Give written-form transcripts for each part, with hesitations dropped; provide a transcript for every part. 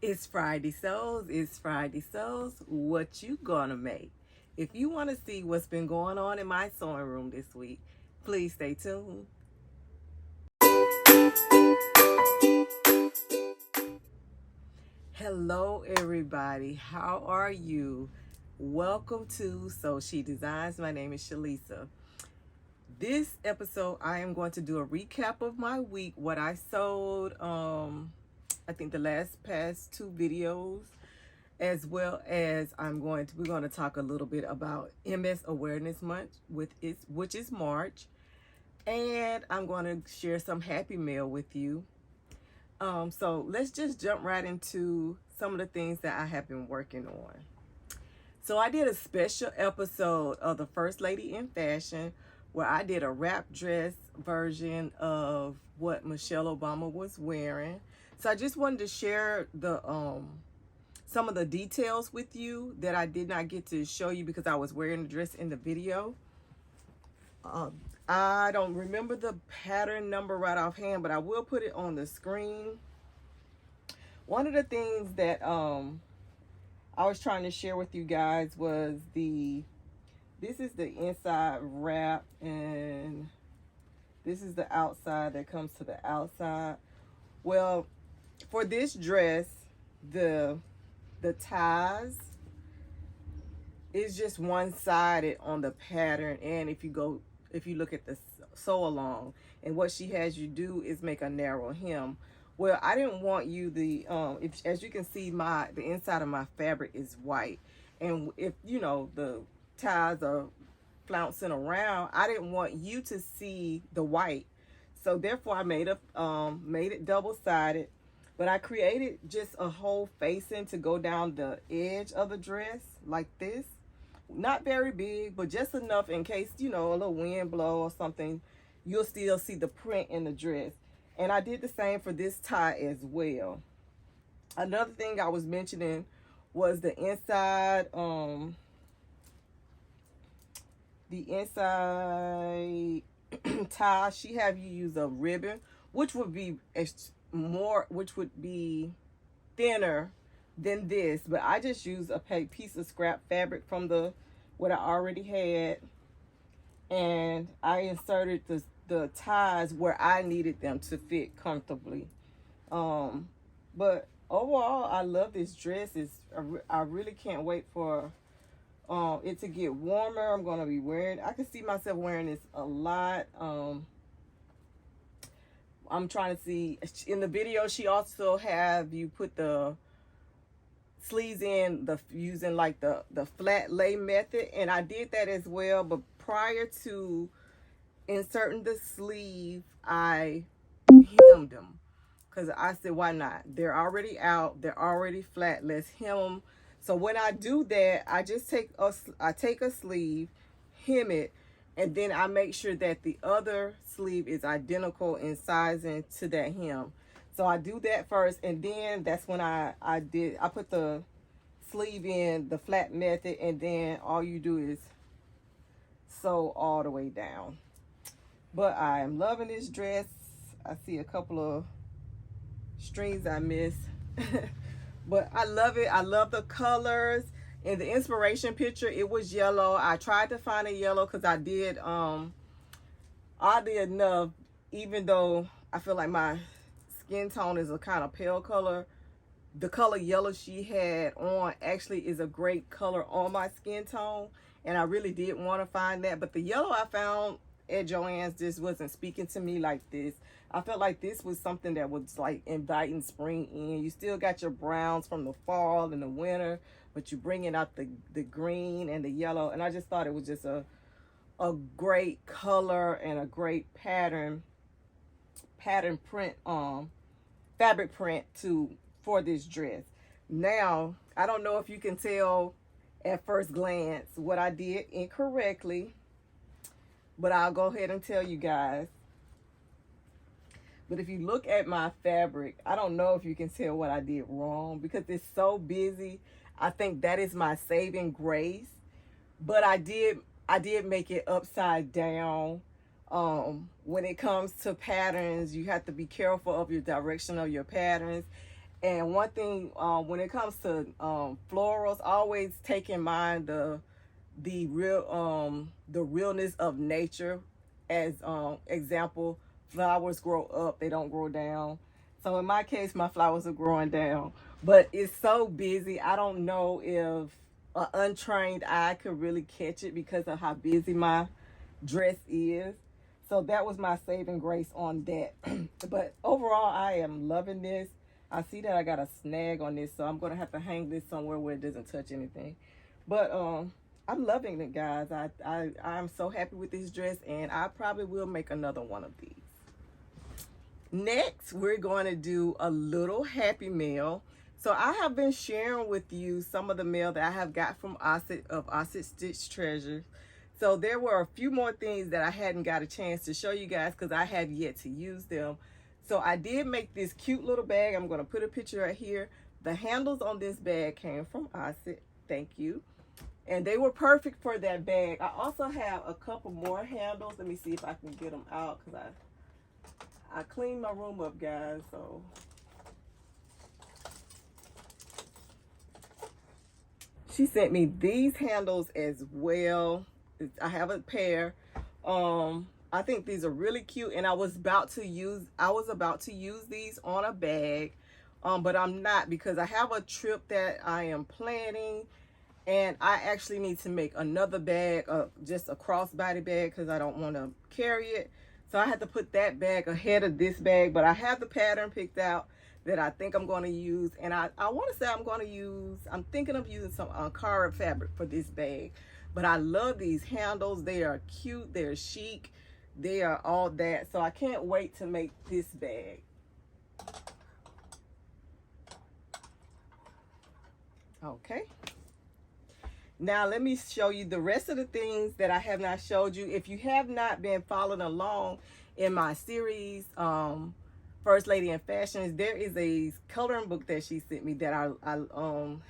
It's Friday Souls. It's Friday Souls. What you gonna make? If you want to see what's been going on in my sewing room this week, please stay tuned. Hello, everybody. How are you? Welcome to So She Designs. My name is Shalisa. This episode, I am going to do a recap of my week, what I sewed. I think the past two videos, as well as we're going to talk a little bit about MS Awareness Month, which is March, and I'm going to share some happy mail with you. So let's just jump right into some of the things that I have been working on. So I did a special episode of the First Lady in Fashion where I did a wrap dress version of what Michelle Obama was wearing. So I just wanted to share the some of the details with you that I did not get to show you because I was wearing the dress in the video. I don't remember the pattern number right offhand, but I will put it on the screen. One of the things that I was trying to share with you guys was this is the inside wrap, and this is the outside that comes to the outside. Well, for this dress, the ties is just one-sided on the pattern, and if you look at the sew along, and what she has you do is make a narrow hem. Well, I didn't want you as you can see, the inside of my fabric is white, and if you know the ties are flouncing around, I didn't want you to see the white, so therefore I made it double-sided. But I created just a whole facing to go down the edge of the dress like this. Not very big, but just enough in case, a little wind blow or something, you'll still see the print in the dress. And I did the same for this tie as well. Another thing I was mentioning was the inside, tie. She have you use a ribbon, which would be thinner than this, but I just used a piece of scrap fabric from what I already had, and I inserted the ties where I needed them to fit comfortably. But overall, I love this dress. I really can't wait for it to get warmer. I'm gonna be wearing. I can see myself wearing this a lot. I'm trying to see in the video. She also have you put the sleeves in using like the flat lay method, and I did that as well. But prior to inserting the sleeve, I hemmed them because I said, why not? They're already out. They're already flat. Let's hem them. So when I do that, I just take a sleeve, hem it, and then I make sure that the other sleeve is identical in sizing to that hem. So I do that first, and then that's when I put the sleeve in the flat method, and then all you do is sew all the way down. But I am loving this dress. I see a couple of strings I missed. But I love it. I love the colors. In the inspiration picture, it was yellow. I tried to find a yellow because I did, oddly enough, even though I feel like my skin tone is a kind of pale color, the color yellow she had on actually is a great color on my skin tone, and I really did want to find that. But the yellow I found at Joann's just wasn't speaking to me like this. I felt like this was something that was like inviting spring in. You still got your browns from the fall and the winter, but you're bringing out the green and the yellow, and I just thought it was just a great color and a great pattern print, fabric print for this dress. Now, I don't know if you can tell at first glance what I did incorrectly, but I'll go ahead and tell you guys. But if you look at my fabric, I don't know if you can tell what I did wrong because it's so busy. I think that is my saving grace. But I did make it upside down. When it comes to patterns, you have to be careful of your direction of your patterns. And one thing, when it comes to florals, always take in mind the realness of nature. As example, flowers grow up, they don't grow down. So in my case, my flowers are growing down, but it's so busy. I don't know if an untrained eye could really catch it because of how busy my dress is. So that was my saving grace on that. But overall, I am loving this. I see that I got a snag on this, so I'm gonna have to hang this somewhere where it doesn't touch anything. But I'm loving it, guys. I'm so happy with this dress, and I probably will make another one of these. Next, we're going to do a little happy mail. So I have been sharing with you some of the mail that I have got from AET Stitch Treasures. So there were a few more things that I hadn't got a chance to show you guys because I have yet to use them. So I did make this cute little bag. I'm going to put a picture right here. The handles on this bag came from AET. Thank you. And they were perfect for that bag. I also have a couple more handles. Let me see if I can get them out because I cleaned my room up, guys. So she sent me these handles as well. I have a pair. I think these are really cute, and I was about to use these on a bag, but I'm not, because I have a trip that I am planning, and I actually need to make another bag, just a crossbody bag, because I don't want to carry it. So I had to put that bag ahead of this bag, but I have the pattern picked out that I think I'm going to use, and I want to say I'm thinking of using some card fabric for this bag. But I love these handles. They are cute, they're chic, they are all that. So I can't wait to make this bag. Okay. Now let me show you the rest of the things that I have not showed you. If you have not been following along in my series, First Lady in Fashions, there is a coloring book that she sent me that I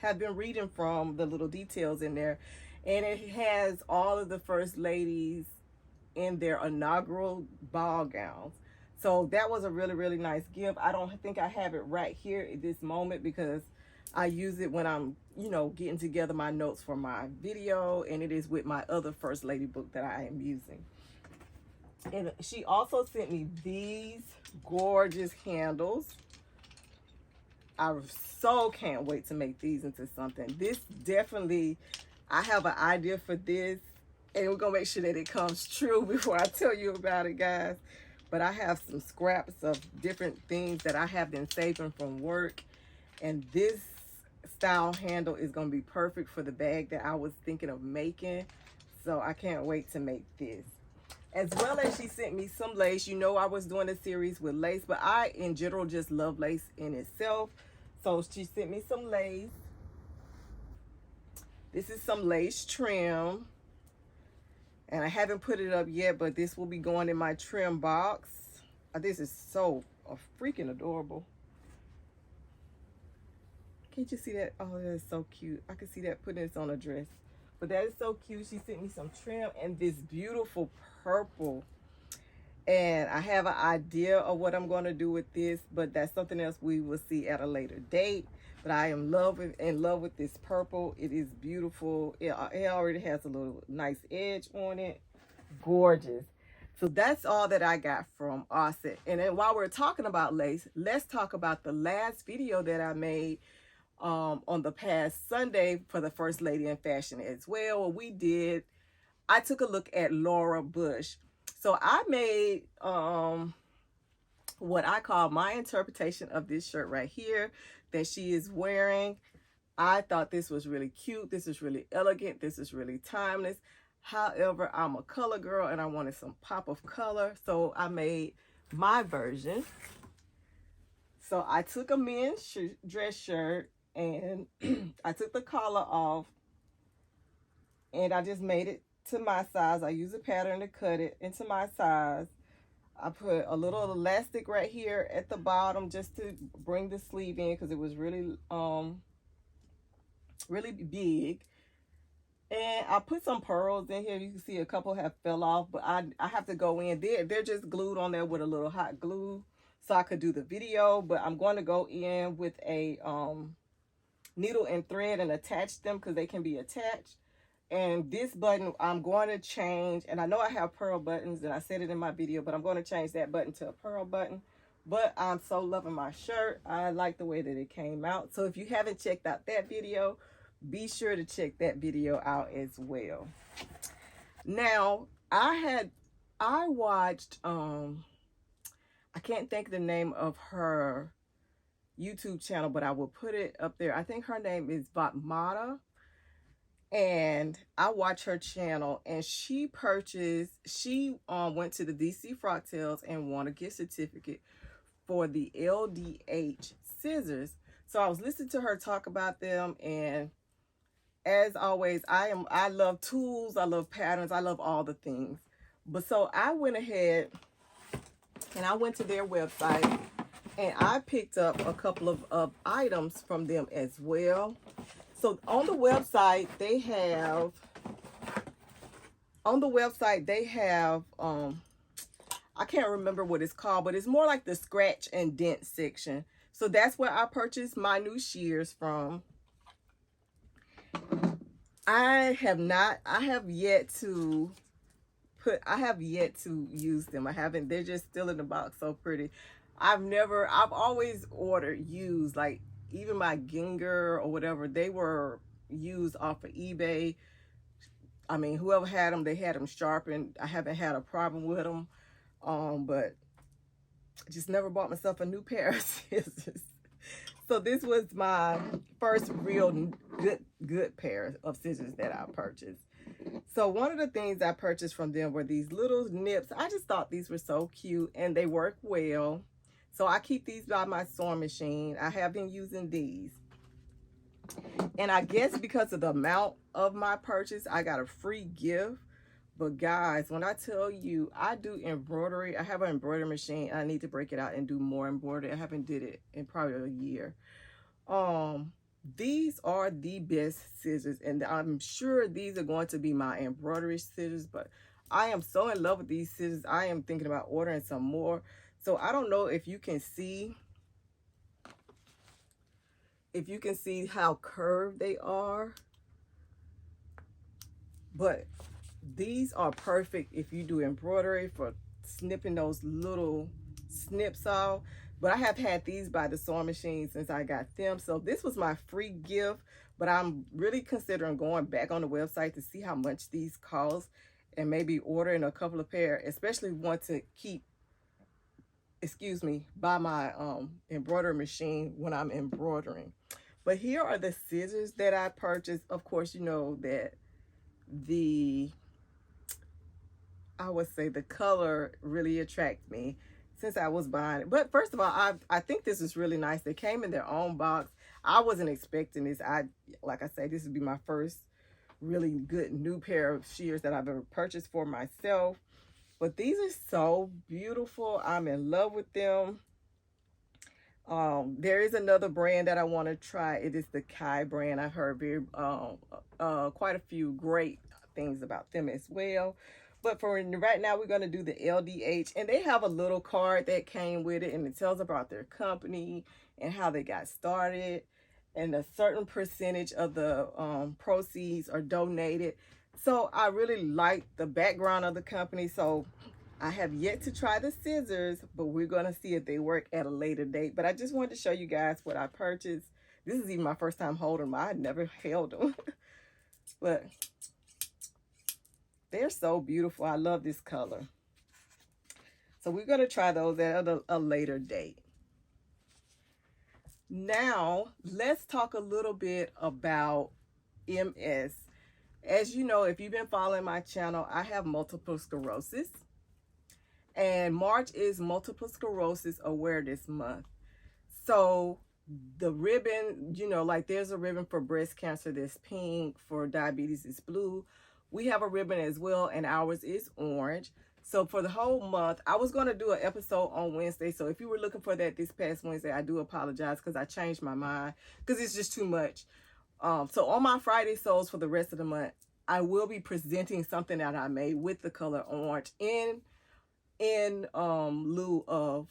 have been reading from, the little details in there. And it has all of the first ladies in their inaugural ball gowns. So that was a really, really nice gift. I don't think I have it right here at this moment because I use it when I'm, getting together my notes for my video, and it is with my other First Lady book that I am using. And she also sent me these gorgeous handles. I so can't wait to make these into something. This definitely, I have an idea for this, and we're gonna make sure that it comes true before I tell you about it, guys. But I have some scraps of different things that I have been saving from work, and this style handle is gonna be perfect for the bag that I was thinking of making. So I can't wait to make this. As well as she sent me some lace. I was doing a series with lace, but I in general just love lace in itself. So she sent me some lace. This is some lace trim, and I haven't put it up yet, but this will be going in my trim box. This is so freaking adorable. Can't you see that? Oh, that is so cute. I can see that putting this on a dress. But that is so cute. She sent me some trim and this beautiful purple. And I have an idea of what I'm going to do with this, but that's something else we will see at a later date. But I am in love with this purple. It is beautiful. It already has a little nice edge on it. Gorgeous. So that's all that I got from AET. And then while we're talking about lace, let's talk about the last video that I made on the past Sunday for the First Lady in Fashion as well. I took a look at Laura Bush. So I made what I call my interpretation of this shirt right here that she is wearing. I thought this was really cute. This is really elegant. This is really timeless. However, I'm a color girl and I wanted some pop of color. So I made my version. So I took a men's dress shirt and I took the collar off and I just made it to my size. I used a pattern to cut it into my size. I put a little elastic right here at the bottom just to bring the sleeve in because it was really really big. And I put some pearls in here. You can see a couple have fell off, but I have to go in. They're just glued on there with a little hot glue. so I could do the video, but I'm going to go in with a needle and thread and attach them because they can be attached. And this button I'm going to change, and I know I have pearl buttons and I said it in my video, but I'm going to change that button to a pearl button. But I'm so loving my shirt. I like the way that it came out. So if you haven't checked out that video, be sure to check that video out as well. Now, I watched, I can't think of the name of her YouTube channel, but I will put it up there. I think her name is Vatmata. And I watch her channel, and she went to the DC Froctales and won a gift certificate for the LDH scissors. So I was listening to her talk about them, and as always, I love tools, I love patterns, I love all the things. But so I went ahead and I went to their website, and I picked up a couple of items from them as well. So on the website they have I can't remember what it's called, but it's more like the scratch and dent section. So that's where I purchased my new shears from. I have yet to use them. They're just still in the box, so pretty. I've always ordered used, like even my Ginger or whatever, they were used off of eBay. I mean, whoever had them, they had them sharpened. I haven't had a problem with them, but I just never bought myself a new pair of scissors. So this was my first real good pair of scissors that I purchased. So one of the things I purchased from them were these little nips. I just thought these were so cute, and they work well. So I keep these by my sewing machine. I have been using these. And I guess because of the amount of my purchase, I got a free gift. But guys, when I tell you, I do embroidery. I have an embroidery machine. I need to break it out and do more embroidery. I haven't did it in probably a year. These are the best scissors, and I'm sure these are going to be my embroidery scissors, but I am so in love with these scissors. I am thinking about ordering some more. So I don't know if you can see how curved they are, but these are perfect if you do embroidery for snipping those little snips off. But I have had these by the sewing machine since I got them. So this was my free gift, but I'm really considering going back on the website to see how much these cost and maybe ordering a couple of pair, especially want to keep, by my embroidery machine when I'm embroidering. But here are the scissors that I purchased. Of course, you know that I would say the color really attracts me since I was buying it. But first of all, I think this is really nice. They came in their own box. I wasn't expecting this. Like I say, this would be my first really good new pair of shears that I've ever purchased for myself. But these are so beautiful. I'm in love with them. There is another brand that I want to try. It is the Kai brand. I've heard quite a few great things about them as well. But for right now, we're going to do the LDH. And they have a little card that came with it, and it tells about their company and how they got started. And a certain percentage of the proceeds are donated. So I really like the background of the company. So I have yet to try the scissors, but we're going to see if they work at a later date. But I just wanted to show you guys what I purchased. This is even my first time holding them. I had never held them. But they're so beautiful. I love this color. So we're going to try those at a later date. Now, let's talk a little bit about MS. As you know, if you've been following my channel, I have multiple sclerosis. And March is Multiple Sclerosis Awareness Month. So the ribbon, you know, like there's a ribbon for breast cancer that's pink, for diabetes it's blue. We have a ribbon as well, and ours is orange. So for the whole month, I was going to do an episode on Wednesday. So if you were looking for that this past Wednesday, I do apologize because I changed my mind because it's just too much. So on my Friday sews for the rest of the month, I will be presenting something that I made with the color orange in lieu of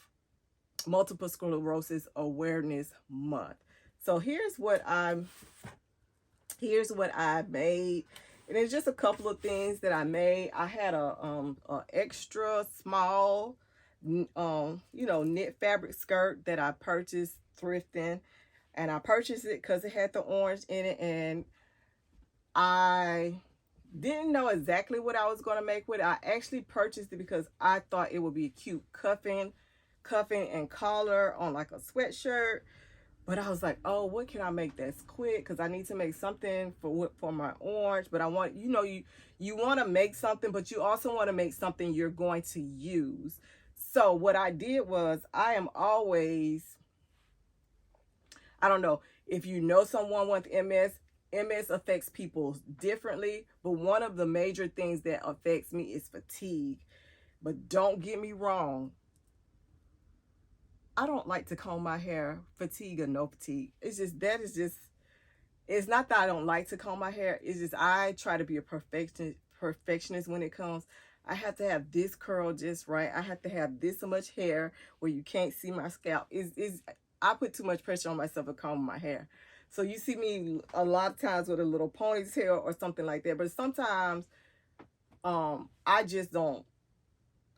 Multiple Sclerosis Awareness Month. So here's what I made, and it's just a couple of things that I made. I had a extra small, you know, knit fabric skirt that I purchased thrifting, and I purchased it because it had the orange in it, and I didn't know exactly what I was going to make with it. I actually purchased it because I thought it would be a cute cuffing and collar on like a sweatshirt. But I was like, oh, what can I make that's quick? Because I need to make something for my orange. But I want, you know, you want to make something, but you also want to make something you're going to use. So what I did was, I am always, I don't know, if you know someone with MS, MS affects people differently. But one of the major things that affects me is fatigue. But don't get me wrong, I don't like to comb my hair, fatigue or no fatigue. It's just, it's not that I don't like to comb my hair. It's just, I try to be a perfectionist when it comes. I have to have this curl just right. I have to have this much hair where you can't see my scalp. I put too much pressure on myself to comb my hair. So you see me a lot of times with a little ponytail or something like that. But sometimes I just don't.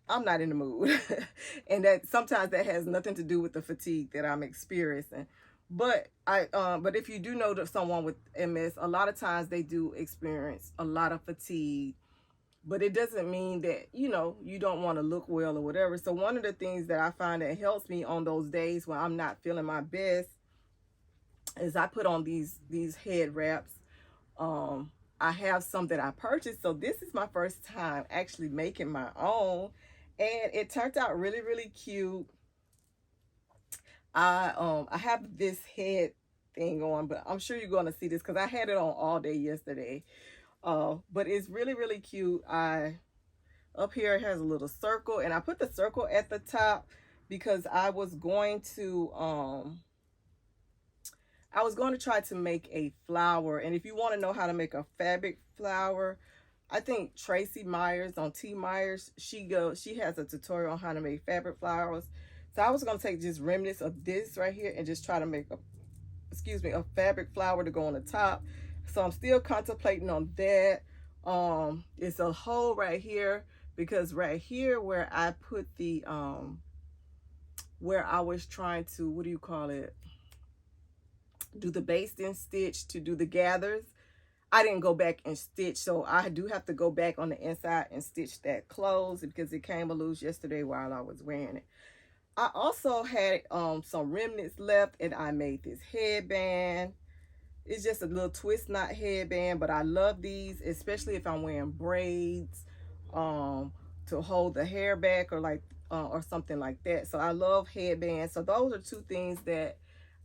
I'm not in the mood. And that sometimes that has nothing to do with the fatigue that I'm experiencing. But but if you do know that someone with MS, a lot of times they do experience a lot of fatigue. But it doesn't mean that, you know, you don't want to look well or whatever. So one of the things that I find that helps me on those days when I'm not feeling my best is I put on these head wraps. I have some that I purchased. So this is my first time actually making my own. And it turned out really, really cute. I have this head thing on, but I'm sure you're going to see this because I had it on all day yesterday. But it's really, really cute. Up here it has a little circle, and I put the circle at the top because I was going to try to make a flower. And if you want to know how to make a fabric flower, I think Tracy Myers on T Myers, she has a tutorial on how to make fabric flowers. So I was going to take just remnants of this right here and just try to make a fabric flower to go on the top. So I'm still contemplating on that. It's a hole right here because right here where I put the where I was trying to, what do you call it, do the basting stitch to do the gathers, I didn't go back and stitch, so I do have to go back on the inside and stitch that closed because it came loose yesterday while I was wearing it. I also had some remnants left, and I made this headband. It's just a little twist knot headband, but I love these, especially if I'm wearing braids to hold the hair back or like or something like that. So I love headbands. So those are two things that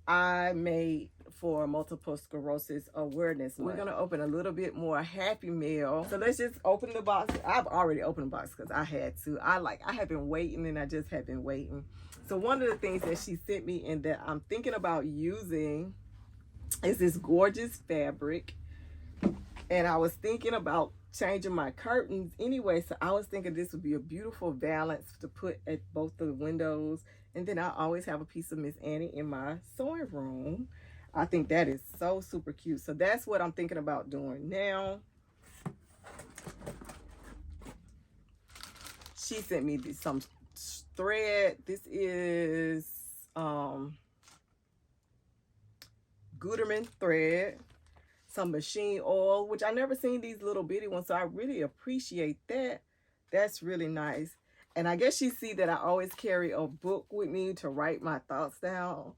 I made for Multiple Sclerosis Awareness. We're going to open a little bit more Happy Mail. So let's just open the box. I've already opened the box because I had to. I have been waiting, and I just have been waiting. So one of the things that she sent me and that I'm thinking about using is this gorgeous fabric. And I was thinking about changing my curtains anyway. So I was thinking this would be a beautiful balance to put at both the windows. And then I always have a piece of Miss Annie in my sewing room. I think that is so super cute. So that's what I'm thinking about doing now. She sent me some thread. This is Gutermann thread, some machine oil, which I never seen these little bitty ones, so I really appreciate that. That's really nice. And I guess you see that I always carry a book with me to write my thoughts down.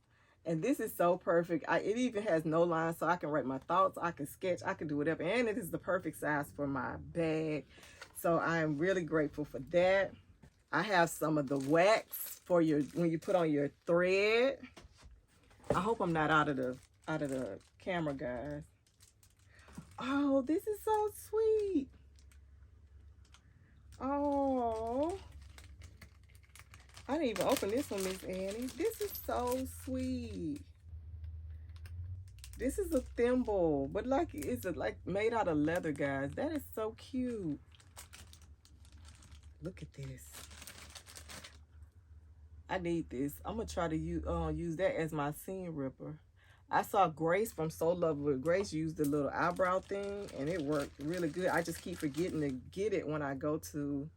And this is so perfect. It even has no lines, so I can write my thoughts, I can sketch, I can do whatever. And it is the perfect size for my bag. So I am really grateful for that. I have some of the wax for when you put on your thread. I hope I'm not out of the camera, guys. Oh, this is so sweet. Oh, I didn't even open this one, Miss Annie. This is so sweet. This is a thimble, but like it's like made out of leather, guys. That is so cute. Look at this. I need this. I'm gonna try to use that as my seam ripper. I saw Grace from So Lovely. Grace used the little eyebrow thing, and it worked really good. I just keep forgetting to get it when I go to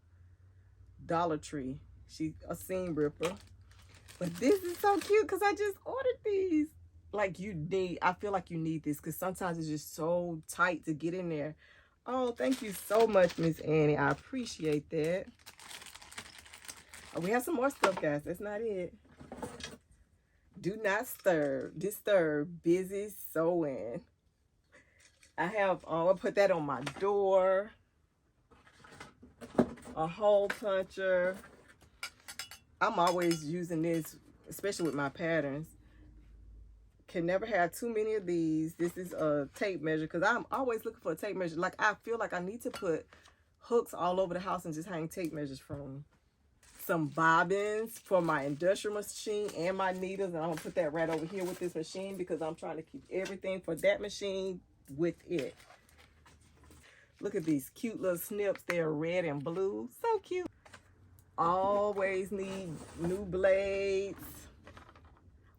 Dollar Tree. She's a seam ripper. But this is so cute because I just ordered these. Like I feel like you need this because sometimes it's just so tight to get in there. Oh, thank you so much, Miss Annie. I appreciate that. Oh, we have some more stuff, guys. That's not it. Do not disturb, busy sewing. I have, I'll put that on my door. A hole puncher. I'm always using this, especially with my patterns. Can never have too many of these. This is a tape measure because I'm always looking for a tape measure. Like, I feel like I need to put hooks all over the house and just hang tape measures from them. Some bobbins for my industrial machine and my needles, and I'm gonna put that right over here with this machine because I'm trying to keep everything for that machine with it. Look at these cute little snips. They're red and blue. So cute. Always need new blades,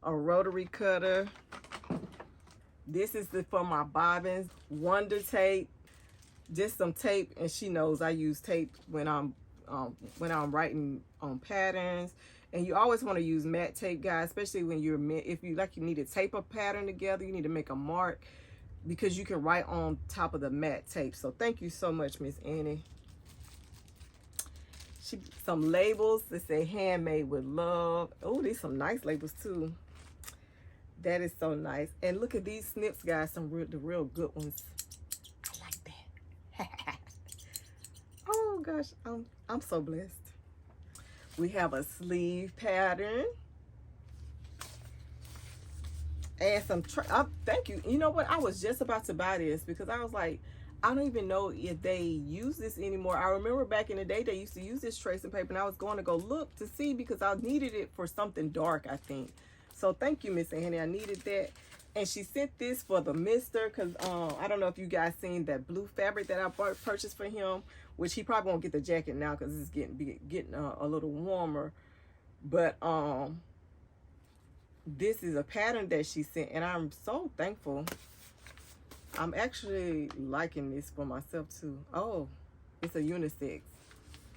a rotary cutter. This is for my bobbins. Wonder tape, just some tape, and she knows I use tape when I'm writing on patterns. And you always want to use matte tape, guys, especially when you need to tape a pattern together. You need to make a mark because you can write on top of the matte tape. So thank you so much, Miss Annie. Some labels that say handmade with love. Oh, these some nice labels too. That is so nice. And look at these snips, guys, the real good ones. I like that. Oh gosh, I'm so blessed. We have a sleeve pattern. And some, thank you. You know what? I was just about to buy this because I was like, I don't even know if they use this anymore. I remember back in the day, they used to use this tracing paper, and I was going to go look to see because I needed it for something dark, I think. So thank you, Miss Annie. I needed that. And she sent this for the mister because I don't know if you guys seen that blue fabric that I purchased for him, which he probably won't get the jacket now because it's getting a little warmer. But this is a pattern that she sent, and I'm so thankful. I'm actually liking this for myself too. Oh, it's a unisex.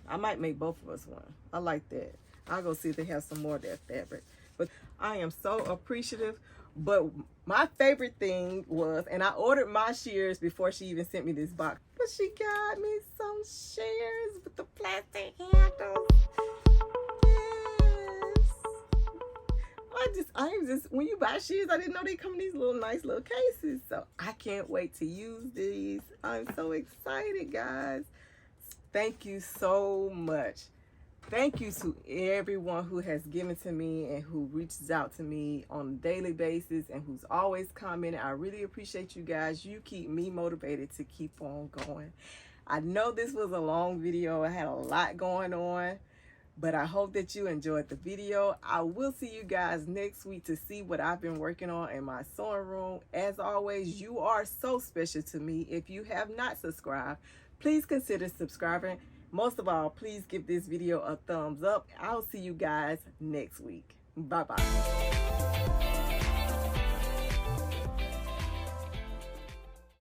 I might make both of us one. I like that. I'll go see if they have some more of that fabric. But I am so appreciative. But my favorite thing was, and I ordered my shears before she even sent me this box, but she got me some shears with the plastic handles. Yes. When you buy shears, I didn't know they come in these nice little cases. So I can't wait to use these. I'm so excited, guys. Thank you so much. Thank you to everyone who has given to me and who reaches out to me on a daily basis and who's always commenting. I really appreciate you guys. You keep me motivated to keep on going. I know this was a long video. I had a lot going on, but I hope that you enjoyed the video. I will see you guys next week to see what I've been working on in my sewing room. As always, you are so special to me. If you have not subscribed, please consider subscribing. Most of all, please give this video a thumbs up. I'll see you guys next week. Bye-bye.